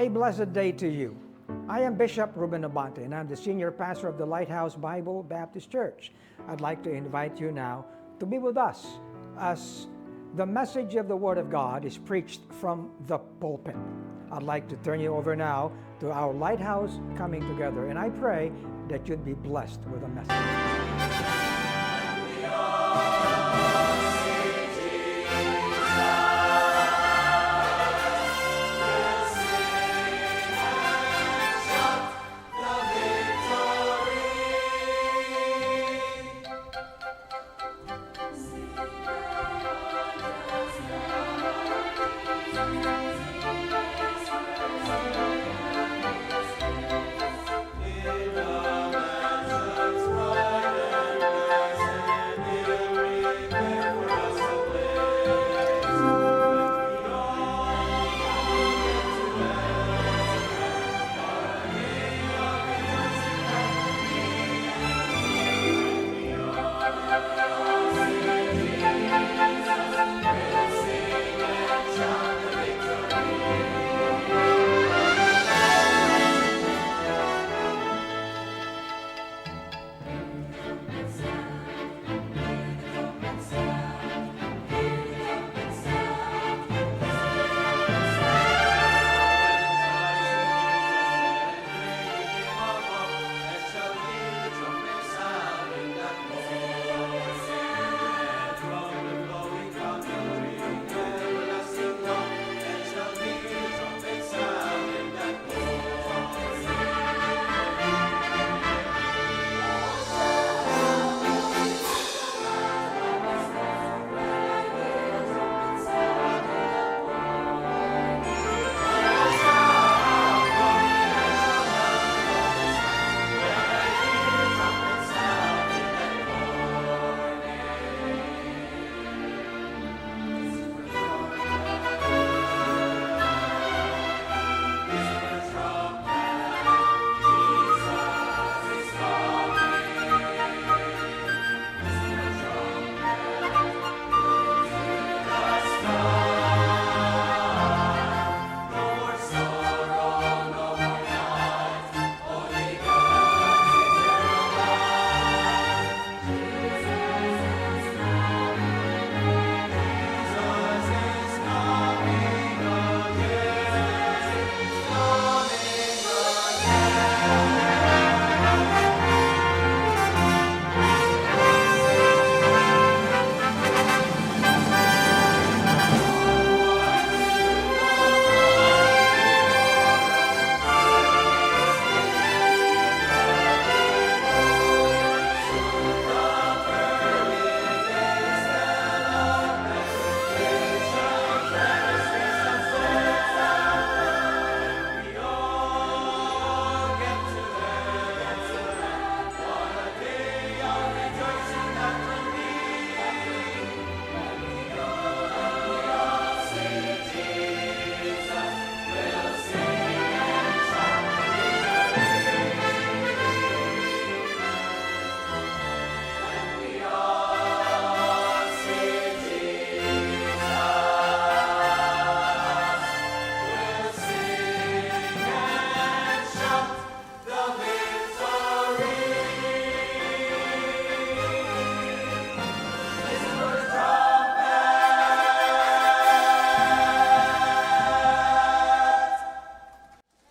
a blessed day to you. I am Bishop Ruben Abante, and I'm the senior pastor of the Lighthouse Bible Baptist Church. I'd like to invite you now to be with us as the message of the Word of God is preached from the pulpit. I'd like to turn you over now to our Lighthouse Coming Together, and I pray that you'd be blessed with the message.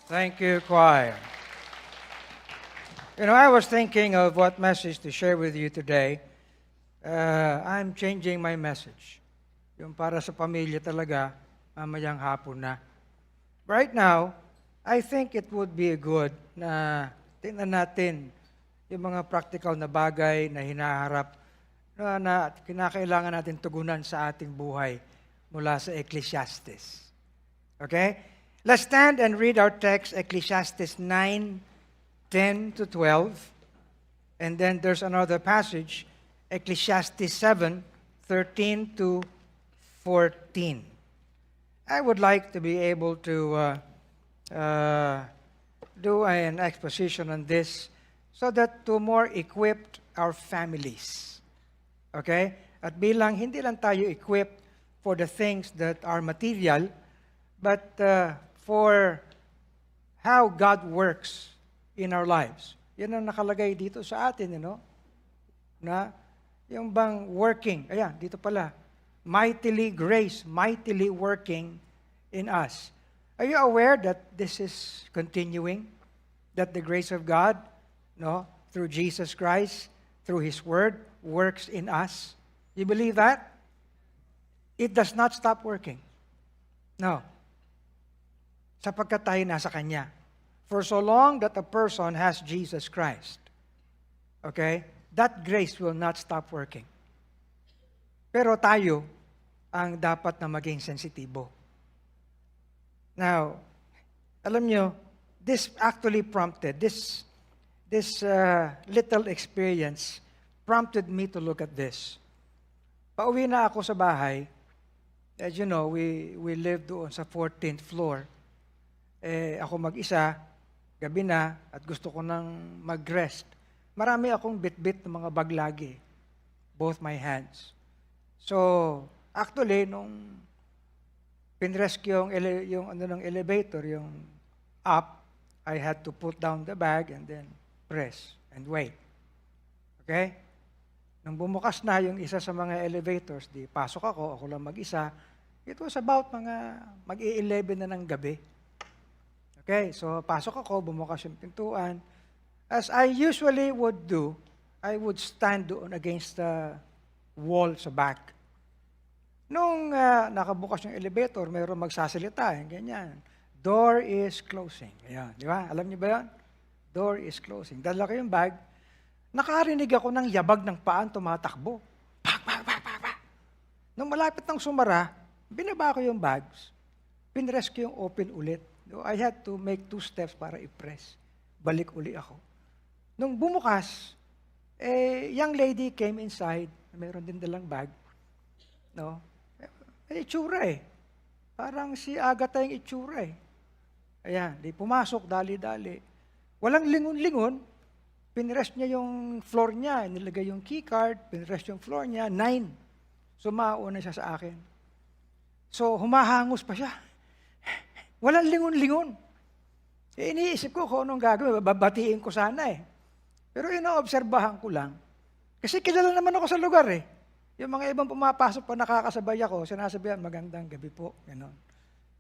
Thank you, choir. I was thinking of what message to share with you today. I'm changing my message. Yung para sa pamilya talaga, mamayang hapon na. Right now, I think it would be good na tingnan natin yung mga practical na bagay na hinaharap na kinakailangan natin tugunan sa ating buhay mula sa Ecclesiastes. Okay? Let's stand and read our text, Ecclesiastes 9:10 to 12. And then there's another passage, Ecclesiastes 7:13 to 14. I would like to be able to do an exposition on this so that to more equip our families. Okay? At bilang hindi lang tayo equipped for the things that are material, but for how God works in our lives. Yan ang nakalagay dito sa atin, na yung bang working, ayan, dito pala, mightily working in us. Are you aware that this is continuing? That the grace of God, through Jesus Christ, through His Word, works in us? You believe that? It does not stop working. No. Sapagkat tayo nasa Kanya. For so long that a person has Jesus Christ, okay, that grace will not stop working. Pero tayo ang dapat na maging sensitibo. Now, alam nyo, this actually prompted, this little experience prompted me to look at this. Pauwi na ako sa bahay. As you know, we live doon sa 14th floor. Ako mag-isa, gabi na, at gusto ko nang mag-rest. Marami akong bit-bit ng mga bag lagi. Both my hands. So, actually, nung pinrest ko yung ng elevator, yung up, I had to put down the bag and then press and wait. Okay? Nung bumukas na yung isa sa mga elevators, di pasok ako lang mag-isa. It was about mag-11 na ng gabi. Okay, so pasok ako, bumukas yung pintuan. As I usually would do, I would stand doon against the wall sa back. Nung nakabukas yung elevator, mayroon magsasalita, ganyan. Door is closing. Ayan, di ba? Alam niyo ba yan? Door is closing. Dala ko yung bag. Nakarinig ako ng yabag ng paan tumatakbo. Pak, pak, pak, pak, pak. Nung malapit ng sumara, binaba ko yung bags. Pinrest ko yung open ulit. I had to make 2 steps para i-press. Balik uli ako. Nung bumukas, young lady came inside. Mayroon din dalang bag. Itsura eh. Parang si Agatha yung itsura eh. Ayan, di pumasok, dali-dali. Walang lingon-lingon. Pinrest niya yung floor niya. Nilagay yung keycard. Pinrest yung floor niya. 9. Sumauna siya sa akin. So, humahangos pa siya. Walang lingon-lingon. Iniisip ko kung anong gagawin. Babatiin ko sana eh. Pero inoobserbahan ko lang. Kasi kilala naman ako sa lugar eh. Yung mga ibang pumapasok pa nakakasabay ako, sinasabihan, magandang gabi po. Ganon.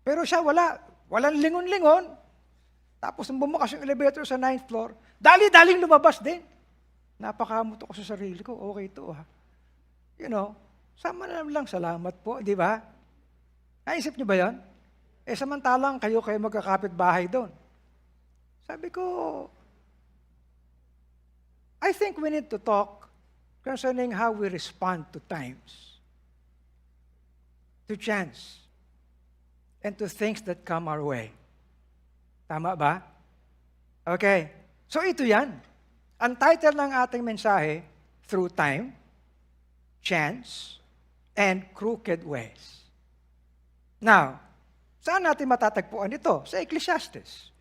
Pero siya walang lingon-lingon. Tapos nung bumukas yung elevator sa 9th floor, dali-daling lumabas din. Napakamot ako sa sarili ko, okay to ha. Sama na lang salamat po, di ba? Naisip niyo ba yan? Samantalang kayo magkakapit bahay doon. Sabi ko, I think we need to talk concerning how we respond to times, to chance, and to things that come our way. Tama ba? Okay. So ito yan. Ang title ng ating mensahe, Through Time, Chance, and Crooked Ways. Now, saan natin matatagpuan ito? Sa Ecclesiastes.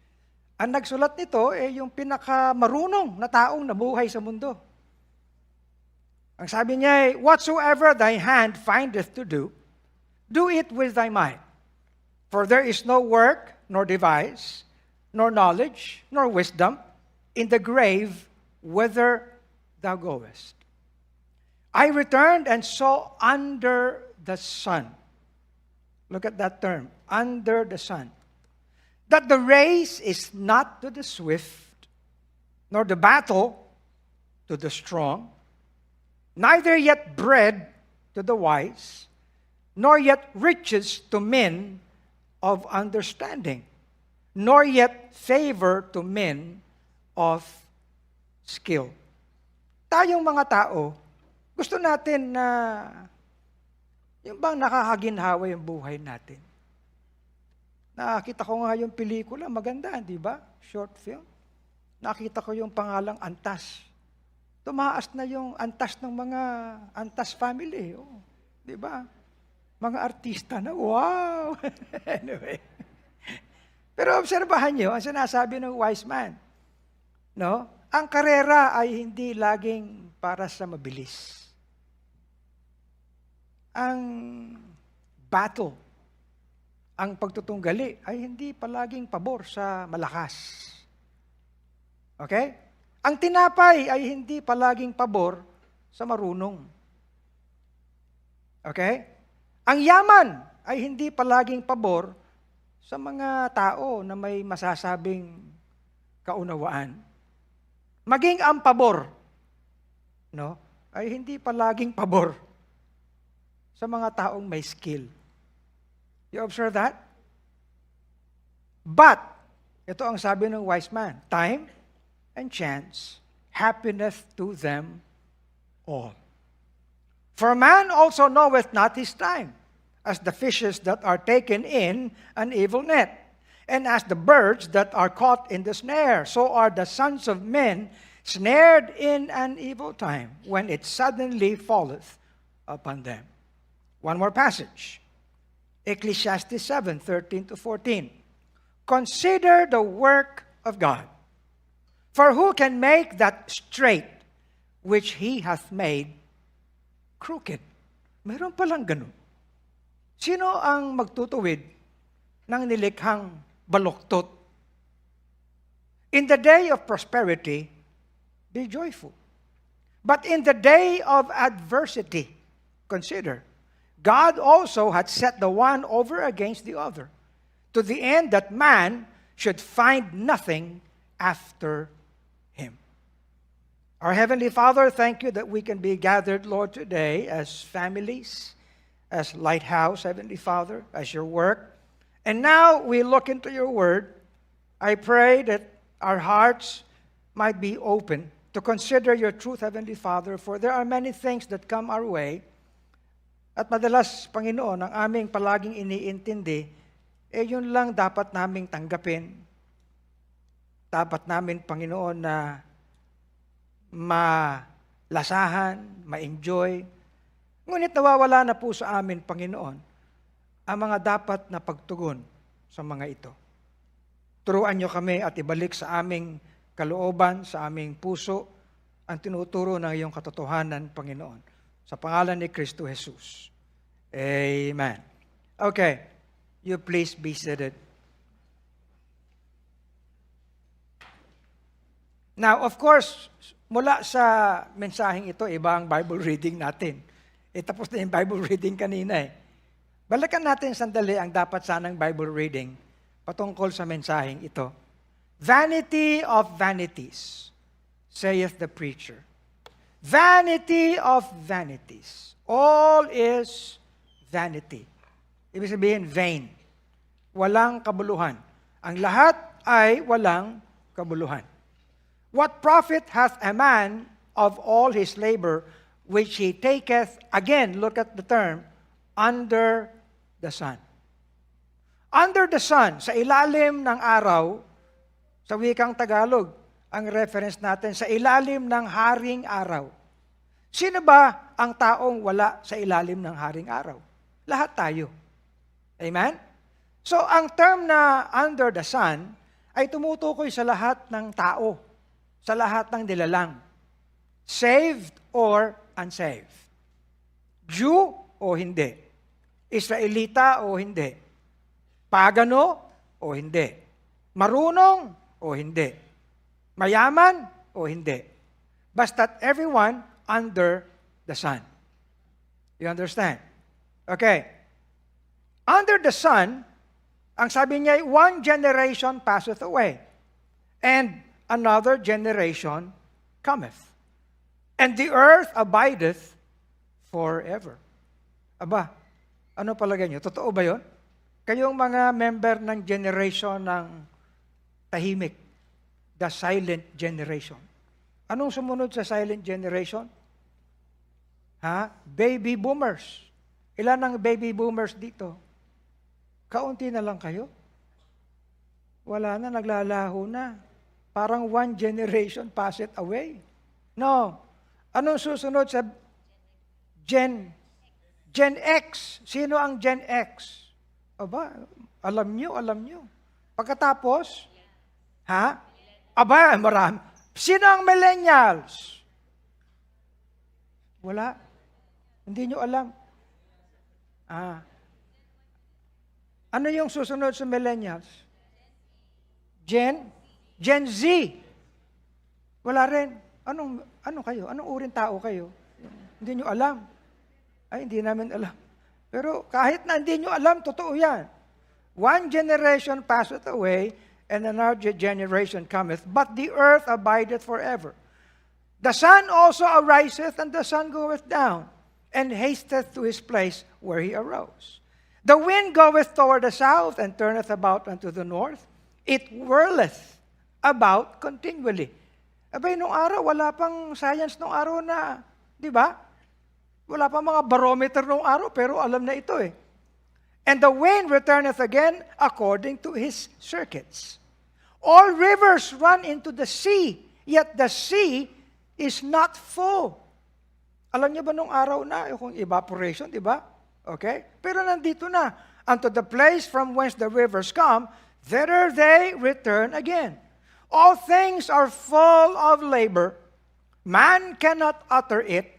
Ang nagsulat nito yung pinakamarunong na taong nabuhay sa mundo. Ang sabi niya whatsoever thy hand findeth to do, do it with thy mind. For there is no work, nor device, nor knowledge, nor wisdom in the grave whither thou goest. I returned and saw under the sun. Look at that term, under the sun. That the race is not to the swift, nor the battle to the strong, neither yet bread to the wise, nor yet riches to men of understanding, nor yet favor to men of skill. Tayong mga tao, gusto natin na yung bang nakakaginhawa yung buhay natin. Nakita ko nga yung pelikula, maganda, di ba? Short film. Nakita ko yung pangalang Antas. Tumaas na yung antas ng mga Antas family. Oh, di ba? Mga artista na, wow! Anyway. Pero obserbahan nyo, ang sinasabi ng wise man, ang karera ay hindi laging para sa mabilis. Ang battle, ang pagtutunggali ay hindi palaging pabor sa malakas. Okay? Ang tinapay ay hindi palaging pabor sa marunong. Okay? Ang yaman ay hindi palaging pabor sa mga tao na may masasabing kaunawaan. Maging ang pabor, no, ay hindi palaging pabor sa mga taong may skill. You observe that? But, ito ang sabi ng wise man, time and chance happeneth to them all. For man also knoweth not his time, as the fishes that are taken in an evil net, and as the birds that are caught in the snare, so are the sons of men snared in an evil time, when it suddenly falleth upon them. One more passage. Ecclesiastes 7:13-14. Consider the work of God. For who can make that straight which He hath made crooked? Meron palang ganun. Sino ang magtutuwid ng nilikhang baluktot? In the day of prosperity, be joyful. But in the day of adversity, consider, God also had set the one over against the other, to the end that man should find nothing after him. Our Heavenly Father, thank you that we can be gathered, Lord, today as families, as Lighthouse, Heavenly Father, as your work. And now we look into your word. I pray that our hearts might be open to consider your truth, Heavenly Father, for there are many things that come our way. At madalas, Panginoon, ang aming palaging iniintindi, yun lang dapat naming tanggapin. Dapat namin, Panginoon, na malasahan, ma-enjoy. Ngunit nawawala na po sa amin, Panginoon, ang mga dapat na pagtugon sa mga ito. Turuan niyo kami at ibalik sa aming kalooban, sa aming puso, ang tinuturo ng iyong katotohanan, Panginoon. Sa pangalan ni Kristo Jesus. Amen. Okay. You please be seated. Now, of course, mula sa mensaheng ito, iba ang Bible reading natin. Tapos na yung Bible reading kanina eh. Balikan natin sandali ang dapat sanang Bible reading patungkol sa mensaheng ito. Vanity of vanities, saith the preacher. Vanity of vanities. All is vanity. Ibig sabihin, vain. Walang kabuluhan. Ang lahat ay walang kabuluhan. What profit hath a man of all his labor, which he taketh, again, look at the term, under the sun. Under the sun, sa ilalim ng araw, sa wikang Tagalog, ang reference natin, sa ilalim ng haring araw. Sino ba ang taong wala sa ilalim ng haring araw? Lahat tayo. Amen? So, ang term na under the sun ay tumutukoy sa lahat ng tao, sa lahat ng nilalang. Saved or unsaved. Jew o hindi. Israelita o hindi. Pagano o hindi. Marunong o hindi. Mayaman o hindi. Basta't everyone under the sun. You understand? Okay. Under the sun, ang sabi niya, one generation passeth away, and another generation cometh. And the earth abideth forever. Aba, ano palagay niyo? Totoo ba yun? Kayong mga member ng generation ng tahimik, the silent generation. Anong sumunod sa silent generation? Baby boomers. Ilan ang baby boomers dito? Kaunti na lang kayo? Wala na, naglalaho na. Parang one generation passed away. No. Anong susunod sa Gen X? Sino ang Gen X? Aba, alam nyo. Pagkatapos, aba, marami. Sino ang millennials? Wala. Hindi nyo alam. Ano yung susunod sa millennials? Gen Z. Wala rin. Ano kayo? Anong uring tao kayo? Hindi nyo alam. Ay, hindi namin alam. Pero kahit na hindi nyo alam, totoo yan. One generation passeth away, and another generation cometh, but the earth abideth forever. The sun also ariseth, and the sun goeth down, and hasteth to his place where he arose. The wind goeth toward the south, and turneth about unto the north. It whirleth about continually. Abay, nung araw, wala pang science nung araw na, di ba? Wala pang mga barometer nung araw, pero alam na ito eh. And the wind returneth again according to his circuits. All rivers run into the sea, yet the sea is not full. Alam niyo ba nung araw na, yung evaporation, di ba? Okay? Pero nandito na, unto the place from whence the rivers come, thither they return again. All things are full of labor. Man cannot utter it.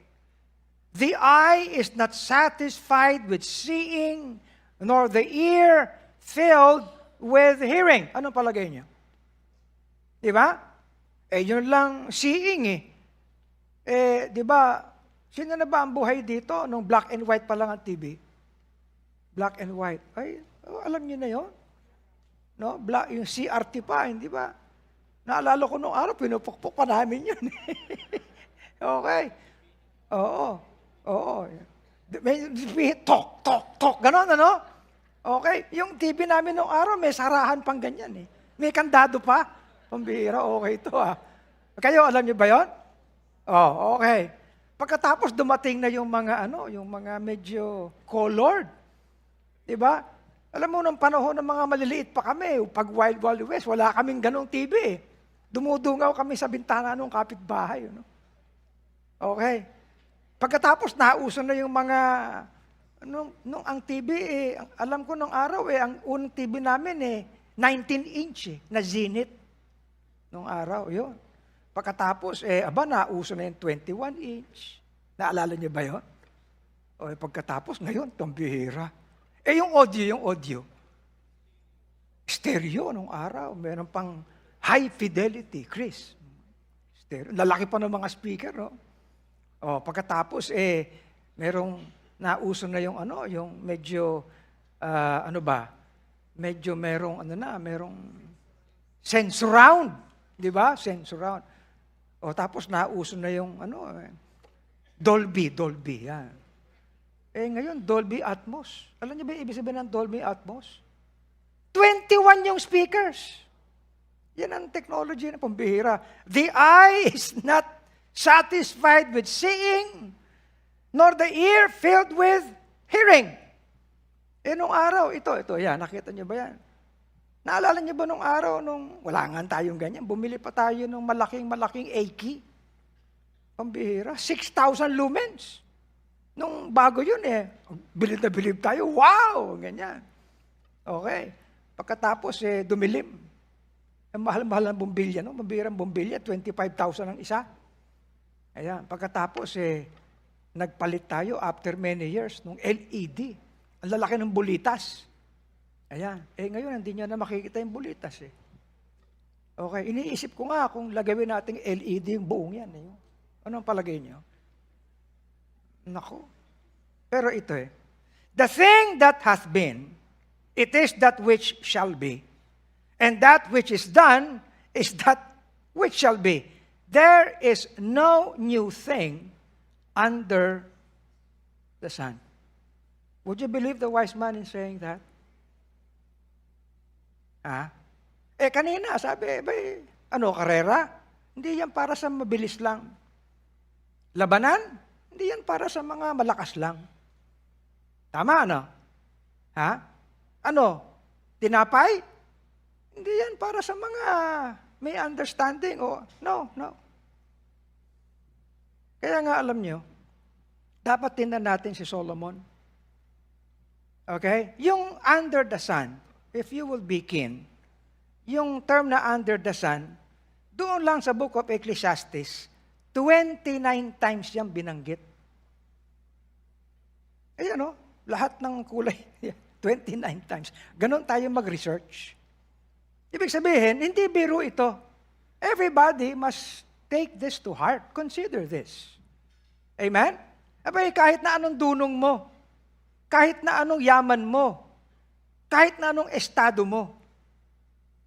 The eye is not satisfied with seeing, nor the ear filled with hearing. Anong palagay niyo? Di ba? Yun lang seeing eh. Di ba, sino na ba ang buhay dito nung black and white pa lang ang TV? Black and white. Ay, alam niyo na yun? No? Yung CRT pa, hindi ba? Naalala ko nung araw, pinupukpuk pa namin yun. Okay. Oo. May tok, gano'n, ano? Okay. Yung TV namin nung araw, may sarahan pang ganyan eh. May kandado pa. Pambihira, okay ito ah. Kayo, alam niyo ba yun? Oh, okay. Pagkatapos dumating na yung mga yung mga medyo colored. 'Di ba? Alam mo, nung panahon ng mga maliliit pa kami, pag Wild Wild West, wala kaming ganong TV eh. Dumudungaw kami sa bintana ng kapitbahay. Okay. Pagkatapos nauso na yung mga, nung ang TV alam ko nung araw ang unang TV namin 19-inch na Zenith. Nung araw, yun. Pagkatapos, nauso na yung 21-inch. Naalala niyo ba yun? Pagkatapos, ngayon, pambihira. Yung audio. Stereo nung araw. Meron pang high fidelity, Chris. Stereo. Lalaki pa ng mga speaker, no? Pagkatapos, merong nauso na yung yung medyo, medyo merong, merong surround. Di ba? Surround. Tapos nauso na yung, Dolby, yan. Ngayon, Dolby Atmos. Alam niyo ba yung ibig sabihin ng Dolby Atmos? 21 yung speakers. Yan ang technology na pambihira. The eye is not satisfied with seeing, nor the ear filled with hearing. Nung araw, ito, yan, nakita niyo ba yan? Naalala niyo ba nung araw, wala nga tayong ganyan, bumili pa tayo ng malaking Aki. Pambihira, 6,000 lumens. Nung bago yun bilib na bilib tayo, wow, ganyan. Okay. Pagkatapos dumilim. Ang mahal-mahal ng bumbilya, no? Mabirang bumbilya, 25,000 ang isa. Ayan. Pagkatapos nagpalit tayo after many years nung LED. Ang lalaki ng bulitas. Ayan. Ngayon, hindi nyo na makikita yung bulitas Okay. Iniisip ko nga kung lagawin natin LED yung buong yan. Ano ang palagay nyo? Nako. Pero ito the thing that hath been, it is that which shall be. And that which is done is that which shall be. There is no new thing under the sun. Would you believe the wise man in saying that? Kanina, sabi, karera? Hindi yan para sa mabilis lang. Labanan? Hindi yan para sa mga malakas lang. Tama, Tinapay? Hindi yan para sa mga may understanding. No. Kaya nga alam nyo, dapat tingnan natin si Solomon. Okay? Yung under the sun, if you will be keen, yung term na under the sun, doon lang sa book of Ecclesiastes, 29 times yung binanggit. Lahat ng kulay. 29 times. Ganon tayo mag-research. Ibig sabihin, hindi biro ito. Everybody must take this to heart. Consider this. Amen? Abay, kahit na anong dunong mo, kahit na anong yaman mo, kahit na anong estado mo,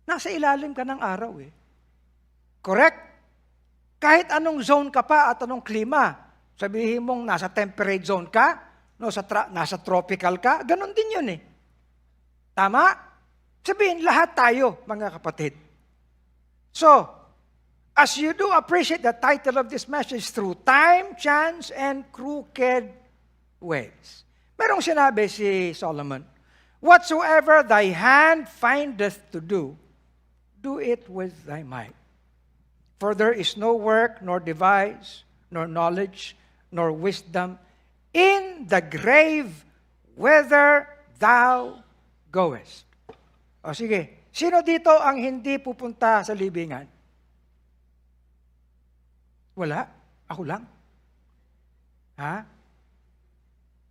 nasa ilalim ka ng araw eh. Correct? Kahit anong zone ka pa at anong klima, sabihin mong nasa temperate zone ka, nasa tropical ka, ganon din yun eh. Tama? Sabihin, lahat tayo, mga kapatid. So, as you do appreciate the title of this message, Through Time, Chance, and Crooked Ways. Merong sinabi si Solomon, whatsoever thy hand findeth to do, do it with thy might. For there is no work, nor device, nor knowledge, nor wisdom in the grave whither thou goest. O sige, sino dito ang hindi pupunta sa libingan? Wala. Ako lang. Ha?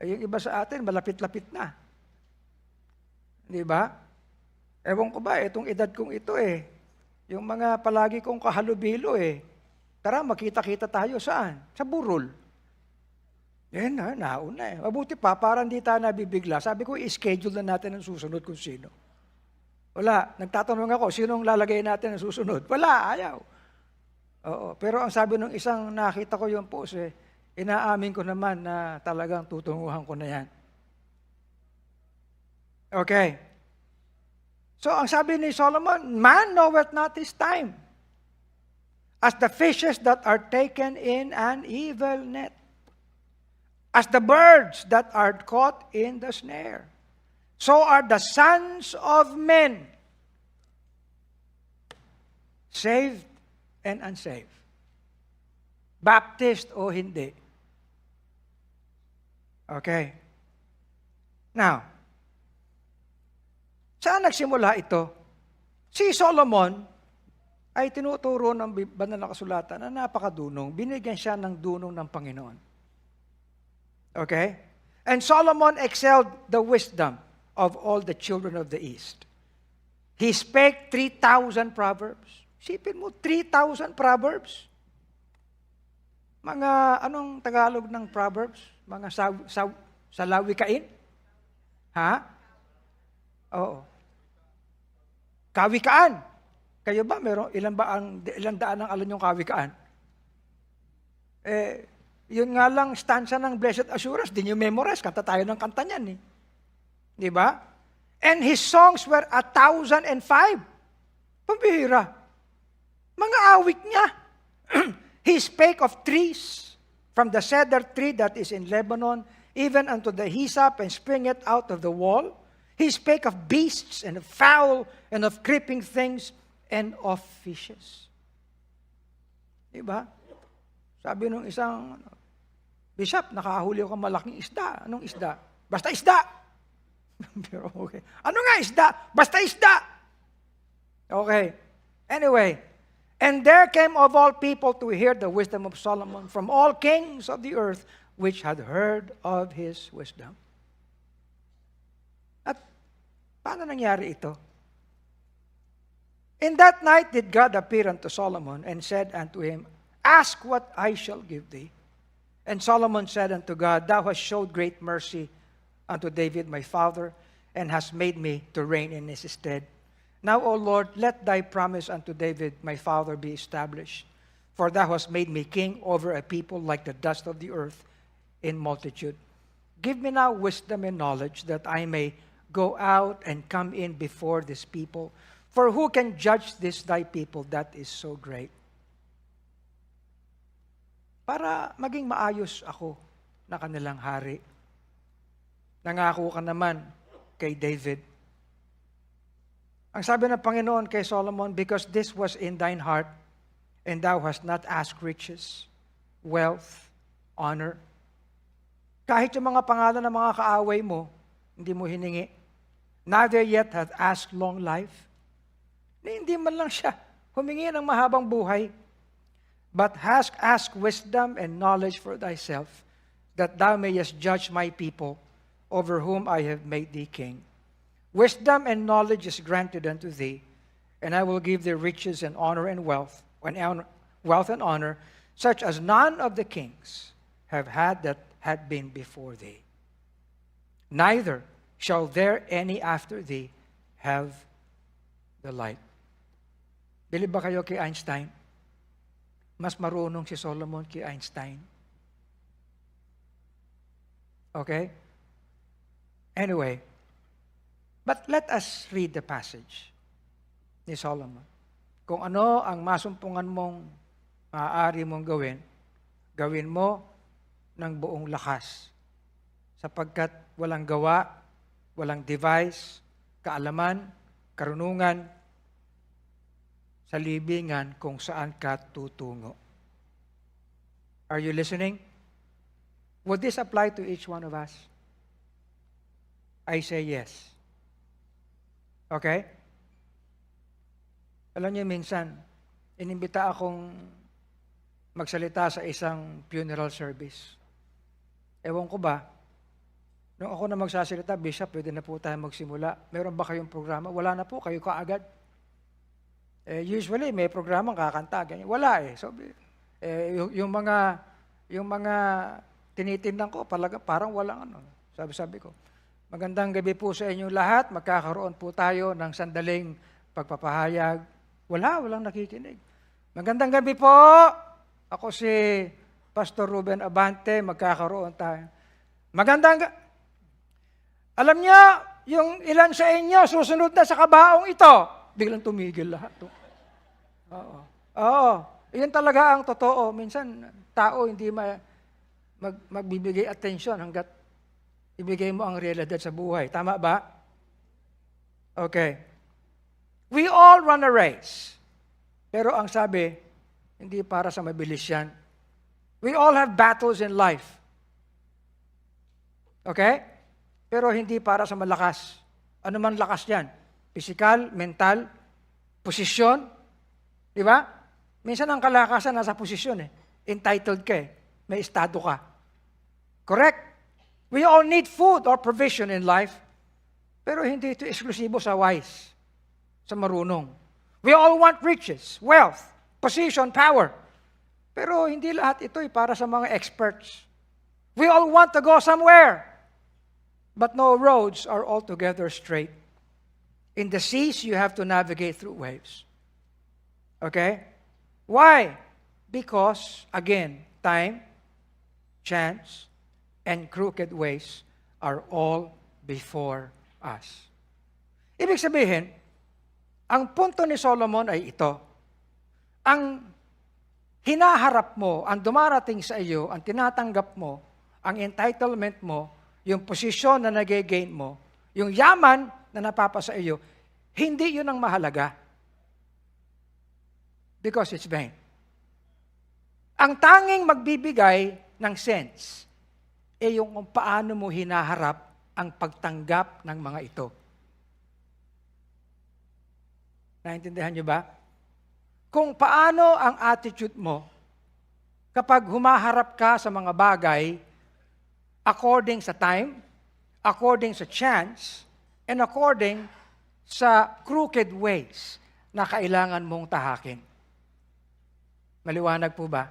Ay, yung iba sa atin, malapit-lapit na. Di ba? Ewan ko ba, itong edad kong ito eh, yung mga palagi kong kahalubilo eh, tara, makita-kita tayo saan? Sa burol. Yan na, nauna eh. Mabuti pa, parang di tayo nabibigla. Sabi ko, i-schedule na natin ang susunod kung sino. Wala. Nagtatanong ako, sinong lalagay natin ang susunod? Wala, ayaw. Oo. Pero ang sabi ng isang nakita ko yung post eh, inaamin ko naman na talagang tutunguhan ko na yan. Okay. So, ang sabi ni Solomon, man knoweth not his time, as the fishes that are taken in an evil net, as the birds that are caught in the snare. So are the sons of men, saved and unsaved. Baptist o hindi. Okay. Now, saan nagsimula ito? Si Solomon ay tinuturo ng banal na kasulatan na napakadunong. Binigyan siya ng dunong ng Panginoon. Okay? And Solomon excelled the wisdom of all the children of the East. He spake 3,000 proverbs. Sipin mo, 3,000 proverbs. Mga, anong Tagalog ng proverbs? Mga salawikain? Ha? Oo. Kawikaan. Kayo ba, ilang daan ang alam yung kawikaan? Yun nga lang, stanza ng Blessed Assurance, di nyo memorize, kanta tayo ng kanta niyan eh. Di ba? And his songs were 1,005. Pambihira. Mga awit niya. He spake of trees, from the cedar tree that is in Lebanon, even unto the hyssop, and springeth out of the wall. He spake of beasts, and of fowl, and of creeping things, and of fishes. Diba? Sabi nung isang, Bishop, nakahuli ako malaking isda. Anong isda? Basta isda! Pero okay. Ano nga isda? Basta isda! Okay. Anyway, and there came of all people to hear the wisdom of Solomon from all kings of the earth which had heard of his wisdom. At paano nangyari ito? In that night did God appear unto Solomon and said unto him, ask what I shall give thee. And Solomon said unto God, thou hast showed great mercy unto David my father, and hast made me to reign in his stead. Now, O Lord, let thy promise unto David my father be established. For thou hast made me king over a people like the dust of the earth in multitude. Give me now wisdom and knowledge, that I may go out and come in before this people. For who can judge this thy people that is so great? Para maging maayos ako na kanilang hari. Nangako ka naman kay David. Ang sabi ng Panginoon kay Solomon, because this was in thine heart, and thou hast not asked riches, wealth, honor. Kahit yung mga pangalan ng mga kaaway mo, hindi mo hiningi. Neither yet hath asked long life. Hindi man lang siya humingi ng mahabang buhay. But hast asked wisdom and knowledge for thyself, that thou mayest judge my people, over whom I have made thee king. Wisdom and knowledge is granted unto thee, and I will give thee riches and honor and wealth, wealth and honor, such as none of the kings have had that had been before thee. Neither shall there any after thee have the like. Bilib ba kayo kay Einstein? Mas marunong si Solomon kay Einstein. Okay? Anyway, but let us read the passage ni Solomon. Kung ano ang masumpungan mong maaari mong gawin, gawin mo ng buong lakas. Sapagkat walang gawa, walang device, kaalaman, karunungan sa libingan kung saan ka tutungo. Are you listening? Would this apply to each one of us? I say yes. Okay? Alam niyo, minsan, inimbita akong magsalita sa isang funeral service. Ewan ko ba, nung ako na magsasalita, Bishop, pwede na po tayo magsimula. Meron ba kayong programa? Wala na po, kayo kaagad. Usually, may programang kakanta. Ganyan. Wala eh. So, yung mga tinitingnan ko, parang walang ano. Sabi ko, magandang gabi po sa inyong lahat. Magkakaroon po tayo ng sandaling pagpapahayag. Walang nakikinig. Magandang gabi po. Ako si Pastor Ruben Abante. Magkakaroon tayo. Alam niyo, yung ilan sa inyo susunod na sa kabaong ito. Biglang tumigil lahat. Oo. Iyon talaga ang totoo. Minsan, tao hindi magbibigay atensyon hanggat ibigay mo ang realidad sa buhay. Tama ba? Okay. We all run a race. Pero ang sabi, hindi para sa mabilis yan. We all have battles in life. Okay? Pero hindi para sa malakas. Ano man lakas yan? Physical, mental, posisyon. Di ba? Minsan ang kalakasan nasa posisyon eh. Entitled ka eh. May estado ka. Correct? We all need food or provision in life. Pero hindi ito eksklusibo sa wise, sa marunong. We all want riches, wealth, position, power. Pero hindi lahat ito para sa mga experts. We all want to go somewhere. But no roads are altogether straight. In the seas, you have to navigate through waves. Okay? Why? Because, again, time, chance, and crooked ways are all before us. Ibig sabihin, ang punto ni Solomon ay ito. Ang hinaharap mo, ang dumarating sa iyo, ang tinatanggap mo, ang entitlement mo, yung posisyon na nage-gain mo, yung yaman na napapasa iyo, hindi yun ang mahalaga. Because it's vain. Ang tanging magbibigay ng sense ay yung kung paano mo hinaharap ang pagtanggap ng mga ito. Naintindihan niyo ba? Kung paano ang attitude mo kapag humaharap ka sa mga bagay according sa time, according sa chance, and according sa crooked ways na kailangan mong tahakin. Maliwanag po ba?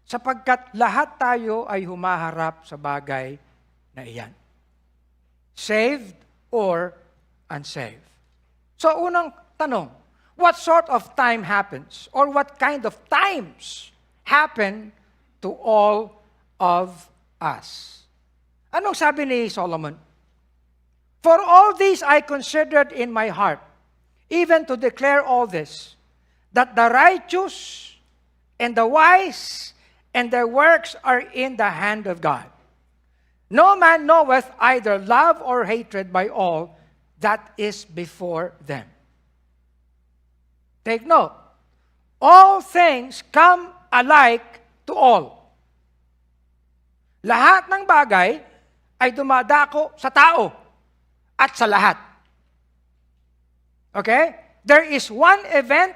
Sapagkat lahat tayo ay humaharap sa bagay na iyan. Saved or unsaved. So unang tanong, what sort of time happens? Or what kind of times happen to all of us? Anong sabi ni Solomon? For all these I considered in my heart, even to declare all this, that the righteous and the wise and their works are in the hand of God. No man knoweth either love or hatred by all that is before them. Take note, all things come alike to all. Lahat ng bagay ay dumadako sa tao at sa lahat. Okay? There is one event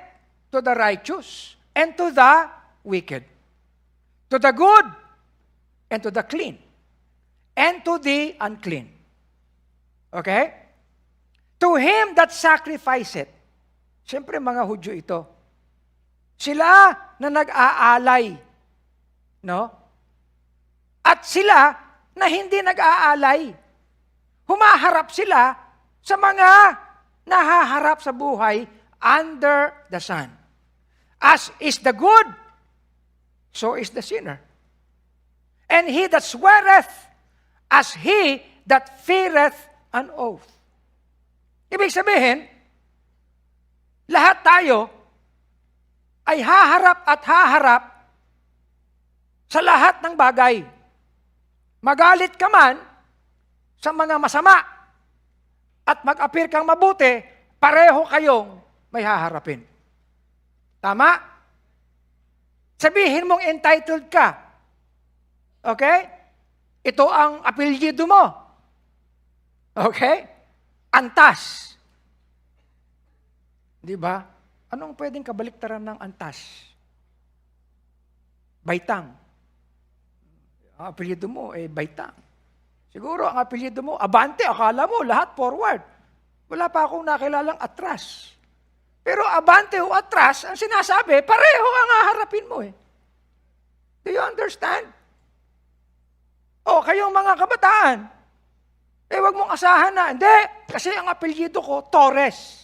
to the righteous and to the wicked, to the good and to the clean, and to the unclean. Okay? To him that sacrificeth. Siyempre mga Hudyo ito. Sila na nag-aalay. No? At sila na hindi nag-aalay. Humaharap sila sa mga nahaharap sa buhay under the sun. As is the good, so is the sinner. And he that sweareth, as he that feareth an oath. Ibig sabihin, lahat tayo ay haharap at haharap sa lahat ng bagay. Magalit ka man sa mga masama at mag-appear kang mabuti, pareho kayong may haharapin. Tama? Sabihin mong entitled ka. Okay? Ito ang apelyido mo. Okay? Antas. Di ba? Anong pwedeng kabaliktaran ng antas? Baitang. Ang apelyido mo baitang. Siguro ang apelyido mo, abante, akala mo, lahat forward. Wala pa akong nakilalang atras. Pero abante o atras, ang sinasabi, pareho ang haharapin mo Do you understand? O, kayong mga kabataan, wag mong asahan na, hindi, kasi ang apelyido ko, Torres.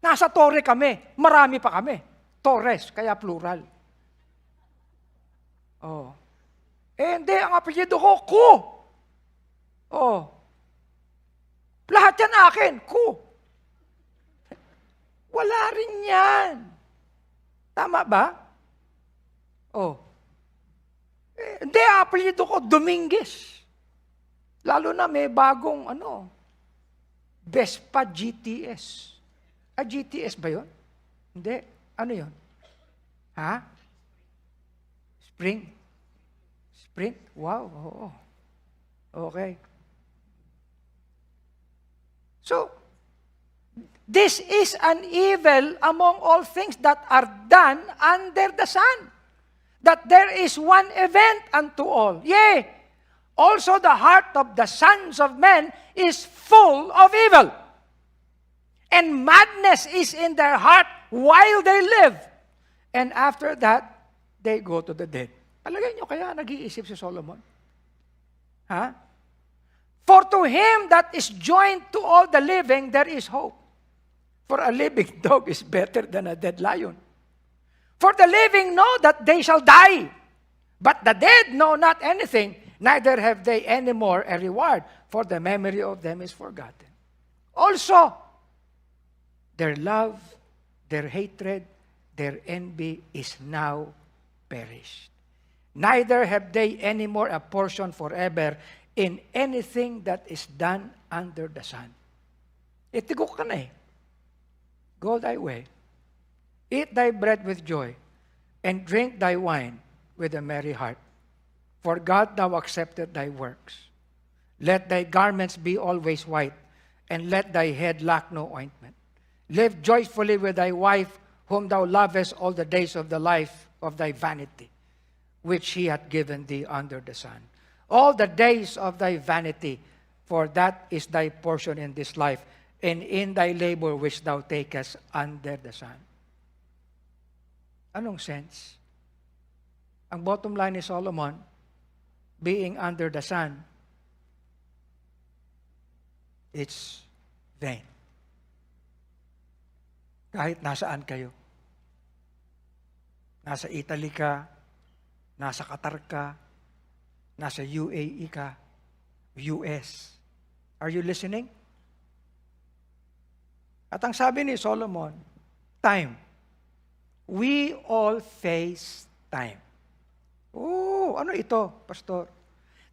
Nasa Torre kami, marami pa kami. Torres, kaya plural. Hindi, ang apelyido ko, Ku. Lahat yan akin, Ku. Wala rin yan. Tama ba? Hindi, ang apelyido ko, Dominguez. Lalo na may bagong, Vespa GTS. GTS ba yun? Hindi. Ano yun? Ha? Sprint? Wow, oo. Okay. So, this is an evil among all things that are done under the sun. That there is one event unto all. Yea, also the heart of the sons of men is full of evil. And madness is in their heart while they live. And after that, they go to the dead. Palagay nyo kaya nag-iisip si Solomon? Ha? For to him that is joined to all the living, there is hope. For a living dog is better than a dead lion. For the living know that they shall die, but the dead know not anything, neither have they any more a reward, for the memory of them is forgotten. Also, their love, their hatred, their envy is now perished. Neither have they any more a portion forever in anything that is done under the sun. Itigok ka na Go thy way. Eat thy bread with joy, and drink thy wine with a merry heart. For God thou accepted thy works. Let thy garments be always white, and let thy head lack no ointment. Live joyfully with thy wife, whom thou lovest all the days of the life of thy vanity, which he hath given thee under the sun. All the days of thy vanity, for that is thy portion in this life, and in thy labor which thou takest under the sun. Anong sense? Ang bottom line ni Solomon, being under the sun, it's vain. Kahit nasaan kayo. Nasa Italy ka, nasa Qatar ka, nasa UAE ka, US. Are you listening? At ang sabi ni Solomon, time. We all face time. Oh, ano ito, Pastor?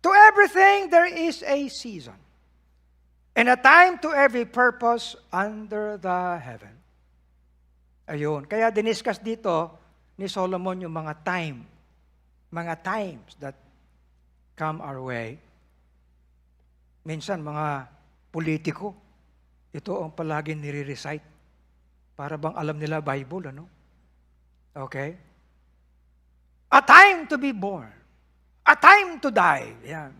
To everything there is a season, and a time to every purpose under the heaven. Ayun. Kaya diniscuss dito ni Solomon yung mga times that come our way. Minsan, mga politiko, ito ang palaging nire-recite. Para bang alam nila Bible, Okay? A time to be born. A time to die. Yan.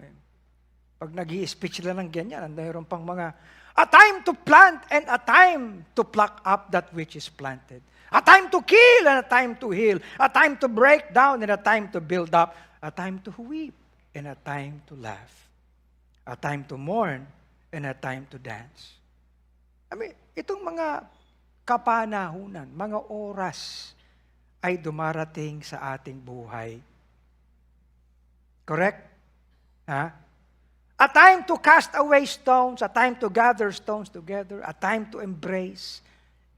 Pag nag-i-speech sila ng ganyan, mayroon pang mga A time to plant and a time to pluck up that which is planted. A time to kill and a time to heal. A time to break down and a time to build up. A time to weep and a time to laugh. A time to mourn and a time to dance. Itong mga kapanahunan, mga oras ay dumarating sa ating buhay. Correct? Ha? A time to cast away stones, a time to gather stones together, a time to embrace,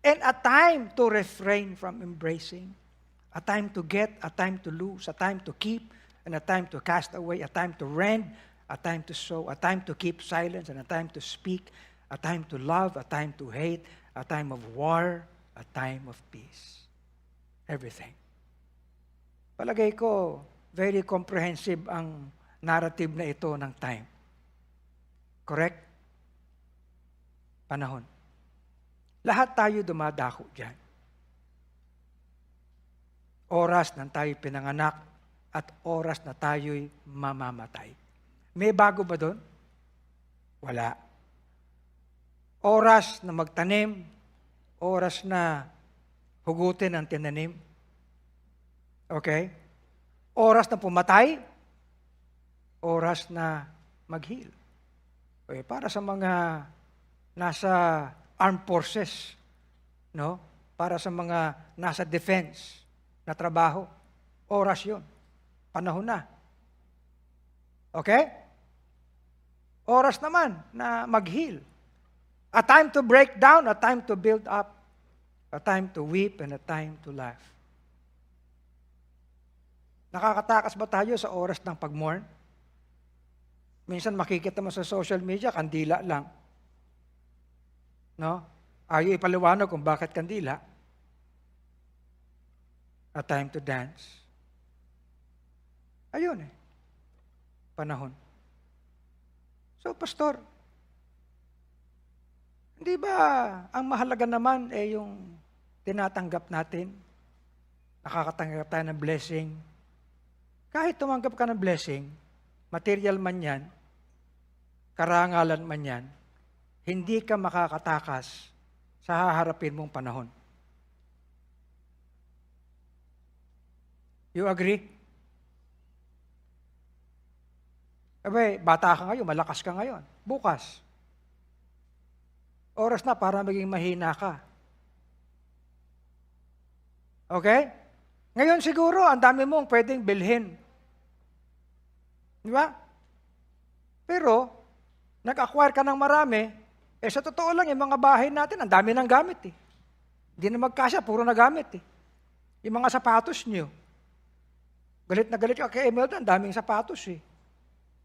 and a time to refrain from embracing, a time to get, a time to lose, a time to keep, and a time to cast away, a time to rend, a time to sow, a time to keep silence, and a time to speak, a time to love, a time to hate, a time of war, a time of peace. Everything. Palagay ko, very comprehensive ang narrative na ito ng time. Correct? Panahon. Lahat tayo dumadako dyan. Oras na tayo pinanganak at oras na tayo'y mamamatay. May bago ba doon? Wala. Oras na magtanim, oras na hugutin ang tinanim. Okay? Oras na pumatay, oras na mag-heal. Okay, para sa mga nasa armed forces, no? Para sa mga nasa defense na trabaho, oras yun. Panahon na. Okay? Oras naman na mag-heal. A time to break down, a time to build up, a time to weep, and a time to laugh. Nakakatakas ba tayo sa oras ng pag-mourn? Minsan makikita mo sa social media, kandila lang. No? Ayaw ipaliwanag kung bakit kandila. A time to dance. Ayun eh. Panahon. So, Pastor, hindi ba ang mahalaga naman yung tinatanggap natin? Nakakatanggap tayo ng blessing. Kahit tumanggap ka ng blessing, material man yan, karangalan man yan, hindi ka makakatakas sa haharapin mong panahon. You agree? Abay, bata ka ngayon, malakas ka ngayon. Bukas, oras na para maging mahina ka. Okay? Ngayon siguro, ang dami mong pwedeng bilhin. Di ba? Pero, nag-acquire ka ng marami, sa totoo lang, yung mga bahay natin, ang dami ng gamit eh. Hindi na magkasya, puro na gamit eh. Yung mga sapatos nyo. Galit na galit ka kay Imelda, ang daming sapatos eh.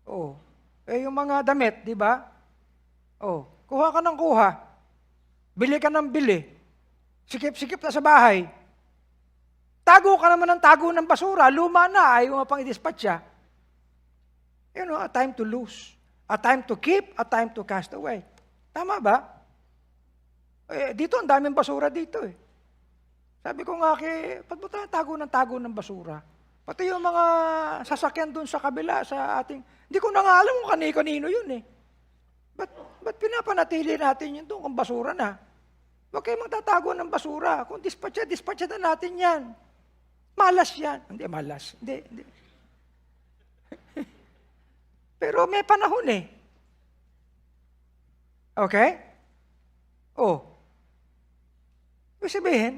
Oh. Yung mga damit, di ba? Oh, kuha ka ng kuha. Bili ka ng bili. Sikip-sikip na sa bahay. Tago ka naman ng tago ng basura, luma na, ayaw mo pang i-dispatcha. A time to lose. A time to keep, a time to cast away. Tama ba? Dito, ang daming basura dito eh. Sabi ko nga ba't mo tago ng basura? Pati yung mga sasakyan doon sa kabila, sa ating, hindi ko na nga alam kung kanino yun eh. Ba't pinapanatili natin yun doon kung basura na? Huwag kayo magtatago ng basura. Kung dispatcha na natin yan. Malas yan. Hindi, malas. Hindi. Pero may panahon eh. Okay? Oh. Ibig sabihin,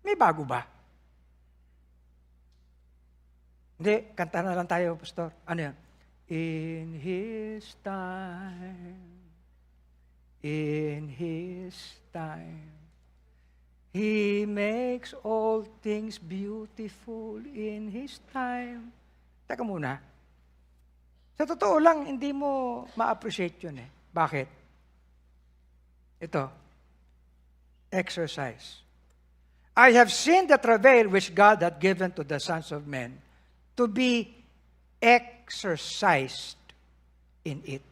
may bago ba? Hindi, kanta na lang tayo, Pastor. Ano yan? In His time, He makes all things beautiful in His time. Teka muna. Sa totoo lang, hindi mo ma-appreciate yun eh. Bakit? Ito. Exercise. I have seen the travail which God hath given to the sons of men to be exercised in it.